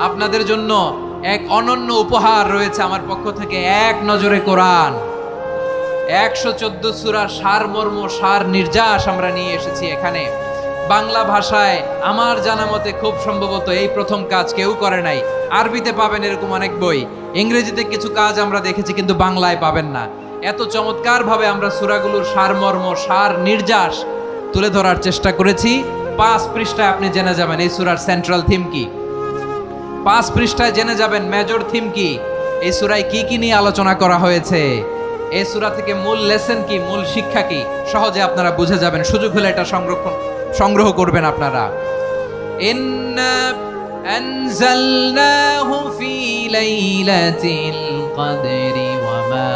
আপনাদের জন্য এক অনন্য উপহার রয়েছে আমার পক্ষ থেকে। এক নজরে কোরআন 114 সূরার সারমর্ম সার নির্যাস আমরা নিয়ে এসেছি এখানে বাংলা ভাষায়। আমার জানা মতে খুব সম্ভবত এই প্রথম কাজ কেউ করে নাই। আরবিতে পাবেন এরকম অনেক বই, ইংরেজিতে কিছু কাজ আমরা দেখেছি, কিন্তু বাংলায় পাবেন না। এত চমৎকার ভাবে আমরা সূরাগুলোর সারমর্ম সার নির্যাস তুলে ধরার চেষ্টা করেছি। 5 পৃষ্ঠায় আপনি জেনে যাবেন এই সূরার সেন্ট্রাল থিম কি। 5 পৃষ্ঠায় জেনে যাবেন মেজর থিম কি, এই সূরায় কি কি নিয়ে আলোচনা করা হয়েছে, এই সূরা থেকে মূল লেসন কি, মূল শিক্ষা কি, সহজে আপনারা বুঝে যাবেন। সুযোগ হলে এটা সংগ্রহ করবেন আপনারা। ইন্না আনজালনাহু ফি লাইলাতিল কদরি ওয়া মা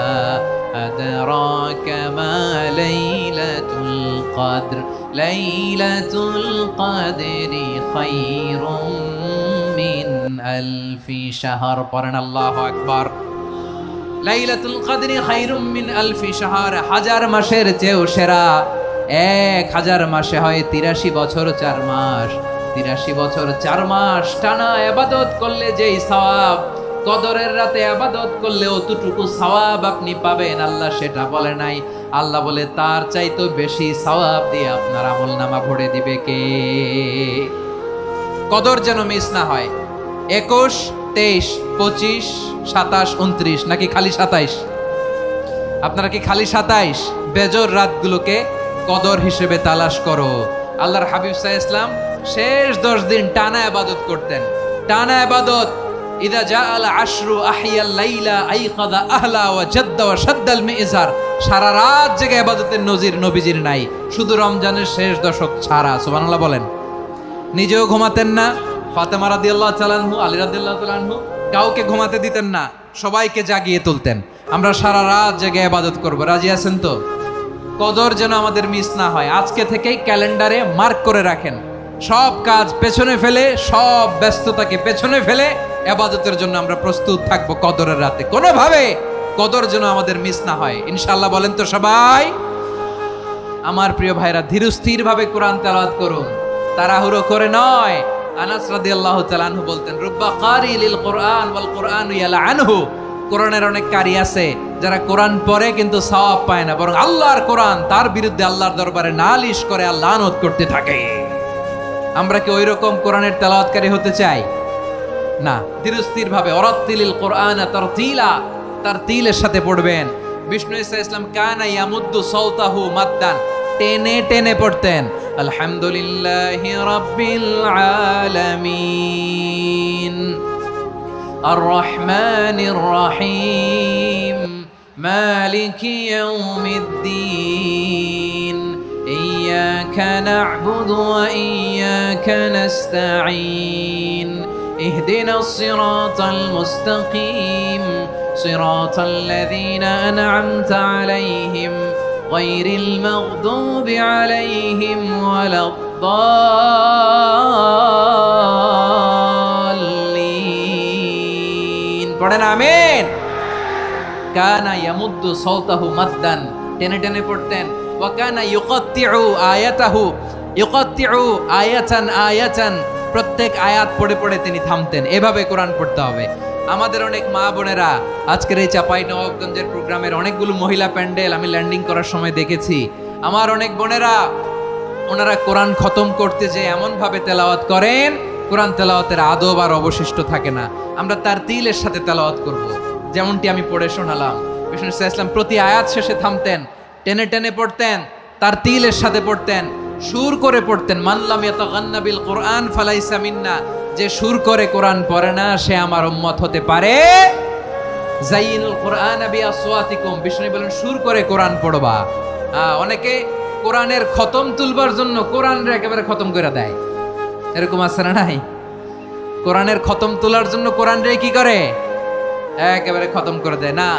আদরাকা মা লাইলাতুল কদর লাইলাতুল কদরি খায়রুম মিন আলফি শাহর। পড়েন আল্লাহু আকবার। লাইলাতুল কদরি খায়রুম মিন আলফি শাহর, 1000 মাসের চেয়েও সেরা। 1000 মাসে হয় 83 বছর 4 মাস। 83 বছর 4 মাস টানা ইবাদত করলে যেই সওয়াব, কদরের রাতে ইবাদত করলে অতটুকু সওয়াব আপনি পাবেন, আল্লাহ সেটা বলে নাই। আল্লাহ বলে তার চাইতে বেশি সওয়াব দিয়ে আপনার আমলনামা ভরে দিবে কে। কদর যেন মিস না হয়। 21, 23, 25, 27, 29 নাকি খালি 27? আপনারা কি খালি 27? বেজর রাতগুলোকে কদর হিসেবে তালাশ করো। আল্লাহর হাবিব সাল্লাল্লাহু আলাইহি ওয়াসাল্লাম শেষ 10 দিন টানা ইবাদত করতেন। টানা ইবাদত। ইদা জাআল আশরু আহিয়াল লাইলা আইকাদা আহলা ওয়া জাদ্দা ওয়া শাদ্দাল মিজার। সারা রাত জেগে ইবাদতের নজির নবীজির নাই, শুধু রমজানের শেষ দশক ছাড়া। সুবহানাল্লাহ বলেন। নিজেও ঘুমাতেন না। ফাতেমা রাদিয়াল্লাহু তাআলা আনহু, আলী রাদিয়াল্লাহু তাআলা আনহু কাউকে ঘুমাতে দিতেন না, সবাইকে জাগিয়ে তুলতেন। আমরা সারা রাত জেগে ইবাদত করব। রাজি আছেন তো? কদর যেন আমাদের মিস না হয়। আজকে থেকেই ক্যালেন্ডারে মার্ক করে রাখেন। সব কাজ পেছনে ফেলে, সব ব্যস্ততাকে পেছনে ফেলে ইবাদতের জন্য আমরা প্রস্তুত থাকবো কদরের রাতে। কোনোভাবে কদর যেন আমাদের মিস না হয়, ইনশাআল্লাহ। বলেন তো সবাই? আমার প্রিয় ভাইরা, ধীরস্থির ভাবে কোরআন তেলাওয়াত করুন, তাড়াহুড়ো করে নয়। আনাস রাদিয়াল্লাহু তাআলা আনহু বলতেন, রুব্বা কারি লিল কোরআন ওয়াল কোরআনু ইয়ালআনহু। কোরআনের অনেক কারি আছে যারা কোরআন পড়ে কিন্তু সওয়াব পায় না, বরং আল্লাহর কোরআন তার বিরুদ্ধে আল্লাহর দরবারে নালিশ করে আর লানত করতে থাকে। আমরা কি ওইরকম কোরআনের তেলাওয়াতকারী হতে চাই? না। ধীরস্থির ভাবে ওয়ারাত্তিলিল কোরআন তারতিলা, তারতিলের সাথে পড়বেন। বিষ্ণু ঈসা ইসলাম কানা ইয়ামুদ্দু সাওতাহু মাদ্দান, টেনে টেনে পড়তেন। আলহামদুলিল্লাহি রাব্বিল আলামিন আর রহমানির রহিম মালিকি ইয়াউমিদ্দিন ইয়্যাকা না'বুদু ওয়া ইয়্যাকা নাস্তাঈন ইহদিনাস সিরাতাল মুস্তাকিম সিরাতাল লাযীনা আন'আমতা আলাইহিম গায়রিল মাগদুবি আলাইহিম ওয়ালাদ-দাল্লিন। পড়েন আমিন। কানা ইয়ামুদ্দু সাওতাহু মাদ্দান, টেনে টেনে পড়তেন। ওয়া কানা ইউকাত্তিউ আয়াতাহু, ইউকাত্তিউ আয়াতান আয়াতান, প্রত্যেক আয়াত পড়ে পড়ে তিনি থামতেন। এভাবে কোরআন পড়তে হবে। আমাদের অনেক মা বোনেরা আজকের এই চাঁপাইনবাবগঞ্জের প্রোগ্রামের অনেকগুলো মহিলা প্যান্ডেল আমি ল্যান্ডিং করার সময় দেখেছি। আমার অনেক বোনেরা, ওনারা কোরআন খতম করতে যে এমন ভাবে তেলাওয়াত করেন, কোরআন তেলাওয়াতের আদব আর অবশিষ্ট থাকে না। আমরা তার তিলের সাথে তেলাওয়াত করব, যেমনটি আমি পড়ে শোনালাম। বিষ্ণু ইসলাম প্রতি আয়াত শেষে থামতেন, টেনে টেনে পড়তেন, তার তিলের সাথে পড়তেন, সুর করে পড়তেন। মান লাম ইয়াতাগান্না বিল কোরআন ফালাইসা মিন্না, যে সুর করে কোরআন পড়ে না সে আমার উম্মত হতে পারে। যাইনুল কোরআন বিআসওয়াতিকুম, বিষ্ণু বলেন সুর করে কোরআন পড়বা। অনেকে কোরআনের খতম তুলবার জন্য কোরআনরে একেবারে খতম করে দেয়, এরকম আছে না নাই? কোরআনের খতম তোলার জন্য কোরআনরে কি করে? একেবারে খতম করে দেয় না।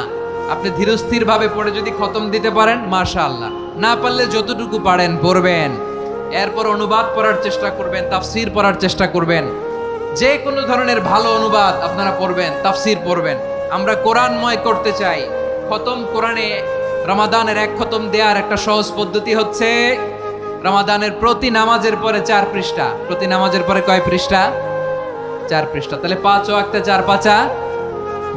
আপনি ধীরস্থির ভাবে পড়ে যদি খতম দিতে পারেন মাশাআল্লাহ, না পারলে যতটুকু পারেন পড়বেন। এরপর অনুবাদ পড়ার চেষ্টা করবেন, তাফসীর পড়ার চেষ্টা করবেন। যে কোনো ধরনের ভালো অনুবাদ আপনারা পড়বেন, তাফসীর পড়বেন। আমরা কোরআনময় করতে চাই। খতম কোরআনে রমাদানের 1 খতম দেওয়ার একটা সহজ পদ্ধতি হচ্ছে রমাদানের প্রতি নামাজের পরে 4 পৃষ্ঠা। প্রতি নামাজের পরে কয় পৃষ্ঠা? 4 পৃষ্ঠা, তাহলে 5 ওয়াক্তে 4 পাঁচা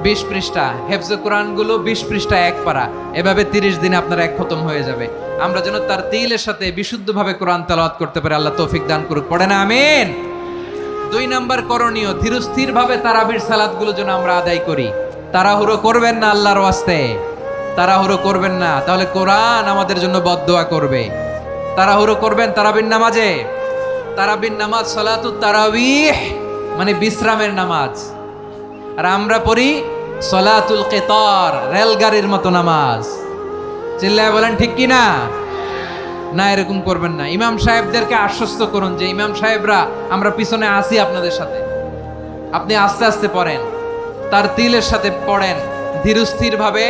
20 পৃষ্ঠা। হেফজে কোরআন গুলো 20 পৃষ্ঠা এক পারা, এভাবে 30 দিনে আপনার এক খতম হয়ে যাবে। আমরা যেন তার তিলের সাথে বিশুদ্ধভাবে কোরআন তেলাওয়াত করতে পারি, আল্লাহ তৌফিক দান করুক। পড়ে না আমিন। 2 নাম্বার করণীয়, ধীরস্থির ভাবে তারাবির সালাত গুলো যেন আমরা আদায় করি। তাড়াহুড়ো করবেন না আল্লাহর ওয়াস্তে, তাড়াহুড়ো করবেন না, তাহলে কোরআন আমাদের জন্য বদদোয়া করবে। তাড়াহুড়ো করবেন তারাবির নামাজে। তারাবির নামাজ সালাতুত তারাবিহ মানে বিশ্রামের নামাজ, আর আমরা পড়ি সালাতুল কিতার, রেলগাড়ির মতো নামাজ। চিল্লায় বলেন ঠিক কি না? না, এরকম করবেন না। ইমাম সাহেবদেরকে আশ্বস্ত করুন যে ইমাম সাহেবরা আমরা পিছনে আসি আপনাদের সাথে, আপনি আস্তে আস্তে পড়েন, তার তিলের সাথে পড়েন, ধীরস্থির ভাবে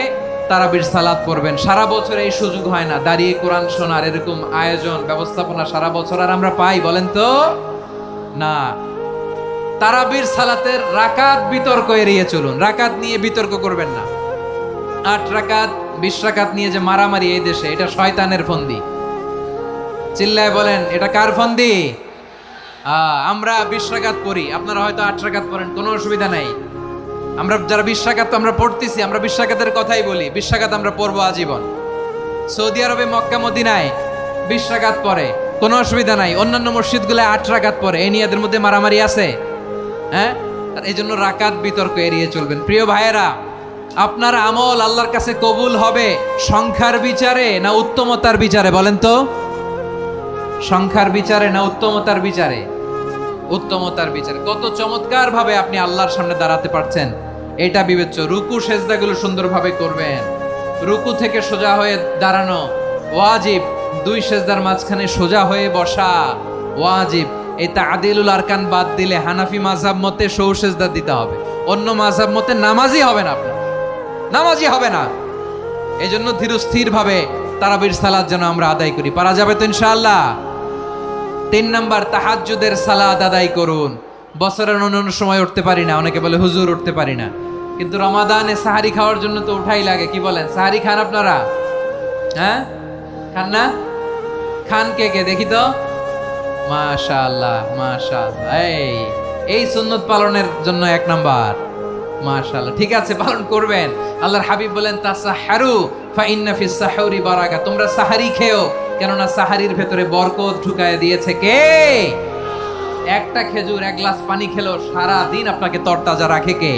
তারাবির সালাত পড়বেন। সারা বছর এই সুযোগ হয় না দাঁড়িয়ে কোরআন শোনার, এরকম আয়োজন ব্যবস্থাপনা সারা বছর আর আমরা পাই বলেন তো না। তারাবির সালাতের রাকাত বিতর্ক এড়িয়ে চলুন, রাকাত নিয়ে বিতর্ক করবেন না। 8 রাকাত 20 রাকাত নিয়ে যে মারামারি এই দেশে, এটা শয়তানের ফন্দি। চিল্লায় বলেন এটা কার ফন্দি? আমরা 20 রাকাত পড়ি, আপনারা হয়তো 8 রাকাত পড়েন, কোনো অসুবিধা নাই। আমরা যারা 20 রাকাত তো আমরা পড়তেছি, আমরা 20 রাকাতের কথাই বলি, 20 রাকাত আমরা পড়বো আজীবন। সৌদি আরবে মক্কা মদিনায় 20 রাকাত পড়ে, কোনো অসুবিধা নাই। অন্যান্য মসজিদগুলো 8 রাকাত পড়ে, এই নিয়ে এদের মধ্যে মারামারি আছে? হ্যাঁ, এই জন্য রাকাত বিতর্ক এড়িয়ে চলবেন। প্রিয় ভাইয়েরা, আপনার আমল আল্লাহর কাছে কবুল হবে সংখ্যার বিচারে না উত্তমতার বিচারে? বলেন তো, সংখ্যার বিচারে না উত্তমতার বিচারে? উত্তমতার বিচারে। কত চমৎকার ভাবে আপনি আল্লাহর সামনে দাঁড়াতে পারছেন এটা বিবেচ্য। রুকু সেজদাগুলো সুন্দরভাবে করবেন, রুকু থেকে সোজা হয়ে দাঁড়ানো ওয়াজিব, 2 সেজদার মাঝখানে সোজা হয়ে বসা ওয়াজিব। এই তাদিলুল আরকান বাদ দিলে হানাফি মাযহাব মতে সৌ সেজদা দিতে হবে, অন্য মাযহাব মতে নামাজই হবে না, আপনার নামাজই হবে না। এই জন্য ধীরস্থির ভাবে তারাবির সালাত যেন আমরা আদায় করি। পারা যাবে তো ইনশাআল্লাহ? 3 নাম্বার, তাহাজ্জুদের সালাত আদায় করুন। বছরের অন্যান্য সময় উঠতে পারি না, অনেকে বলে হুজুর উঠতে পারি না, কিন্তু রমাদানে সাহারি খাওয়ার জন্য তো উঠাই লাগে। কি বলেন, সাহারি খান আপনারা? হ্যাঁ, খান না? খান কে কে দেখি তো? মাশাআল্লাহ মাশাআল্লাহ, এই সুন্নত পালনের জন্য 1 নাম্বার। মাশাআল্লাহ, ঠিক আছে, পালন করবেন। আল্লাহর হাবিব বলেন তাসাহহারু ফা ইন্না ফিস সাহুরি বারাকা, তোমরা সাহারি খেও, কেননা সাহারির ভেতরে বরকত ঢুকায় দিয়েছে কে? একটা খেজুর 1 গ্লাস পানি খেলো সারা দিন আপনাকে তরতাজা রাখে কে?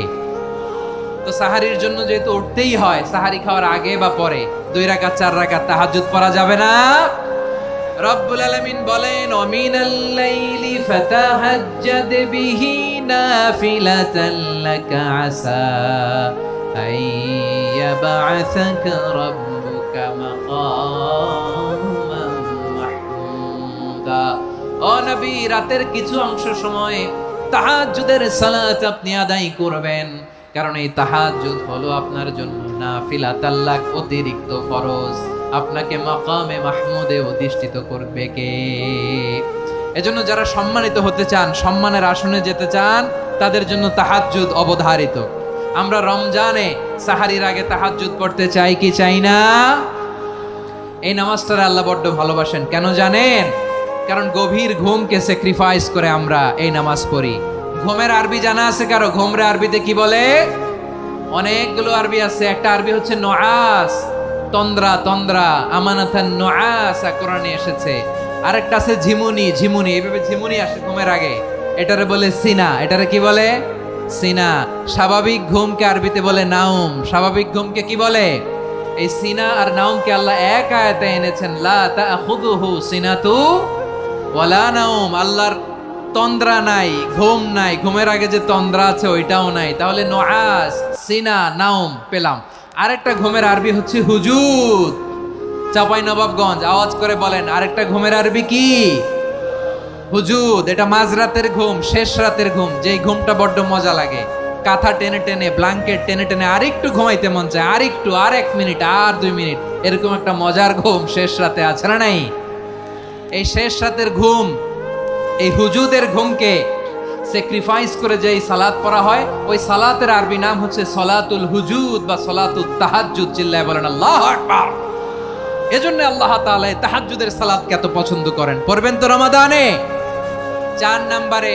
তো সাহারির জন্য যেহেতু উঠতেই হয়, সাহারি খাওয়ার আগে বা পরে 2 রাকাত 4 রাকাত তাহাজ্জুদ পড়া যাবে না? রব্বুল আলামিন বলেন ওয়ামিনাল লাইলি ফাতাহাজ্জাদ বিহি নাফিলাতান লাকা আসা আইয়াবআসাকা রাব্বুকা মাকামান মাহমুদা। ও নবী, রাতের কিছু অংশ সময় তাহাজ্জুদের সালাত আপনি আদায় করবেন, কারণ এই তাহাজ্জুদ হলো আপনার জন্য নাফিলাতাল লাক, অতিরিক্ত ফরজ। আপনাকে মাকামে মাহমুদে অধিষ্ঠিত করবে কে? এজন্য যারা সম্মানিত হতে চান, সম্মানের আসনে যেতে চান, তাদের জন্য তাহাজ্জুদ অবধারিত। আমরা রমজানে সাহারির আগে তাহাজ্জুদ পড়তে চাই কি চাই না? এই নামাজটা আল্লাহ বড্ড ভালোবাসেন, কেন জানেন? কারণ গভীর ঘুমকে স্যাক্রিফাইস করে আমরা এই নামাজ পড়ি। ঘুমের আরবি জানা আছে কারো? ঘুমরে আরবিতে কি বলে? অনেকগুলো আরবি আছে। একটা আরবি হচ্ছে নুআস, তন্দ্রা, তন্দ্রা, আমানাতান নুআস কোরআনে এসেছে। আরেকটা আছে ঝিমুনি, ঝিমুনি, এইভাবে ঝিমুনি আসে ঘুমের আগে, এটারে বলে সিনা। এটারে কি বলে? সিনা। স্বাভাবিক ঘুমকে আরবিতে বলে নাউম। স্বাভাবিক ঘুমকে কি বলে? এই সিনা আর নাউমকে আল্লাহ এক আয়াতে এনেছেন, লা তাখুযুহু সিনাতু ওয়ালা নাউম। আল্লাহর তন্দ্রা নাই, ঘুম নাই, ঘুমের আগে যে তন্দ্রা আছে ওইটাও নাই। তাহলে নুআস, সিনা, নাউম পেলাম। আরেকটা ঘুমের আরবি হচ্ছে হুজুদ। চাঁপাইনবাবগঞ্জ আওয়াজ করে বলেন, আরেকটা ঘুমের আরবি কি? হুজুদ। এটা মাঝরাতের ঘুম, শেষ রাতের ঘুম, যেই ঘুমটা বড্ড মজা লাগে। কাঁথা টেনে টেনে, ব্ল্যাঙ্কেট টেনে টেনে আরেকটু ঘুমাইতে মন চায়, আরেকটু, আর 1 মিনিট, আর 2 মিনিট, এরকম একটা মজার ঘুম শেষ রাতে আছে না নাই? এই শেষ রাতের ঘুম, এই হুজুদের ঘুমকে স্যাক্রিফাইস করে যেই সালাত পড়া হয়, ওই সালাতের আরবি নাম হচ্ছে সলাতুল হুজুদ বা সলাতুত তাহাজ্জুদ। চিল্লায় বলেন আল্লাহু আকবার। এজন্য আল্লাহ তাআলা তাহাজ্জুদের সালাতকে এত পছন্দ করেন। পড়বেন তো রমাদানে। 4 নম্বরে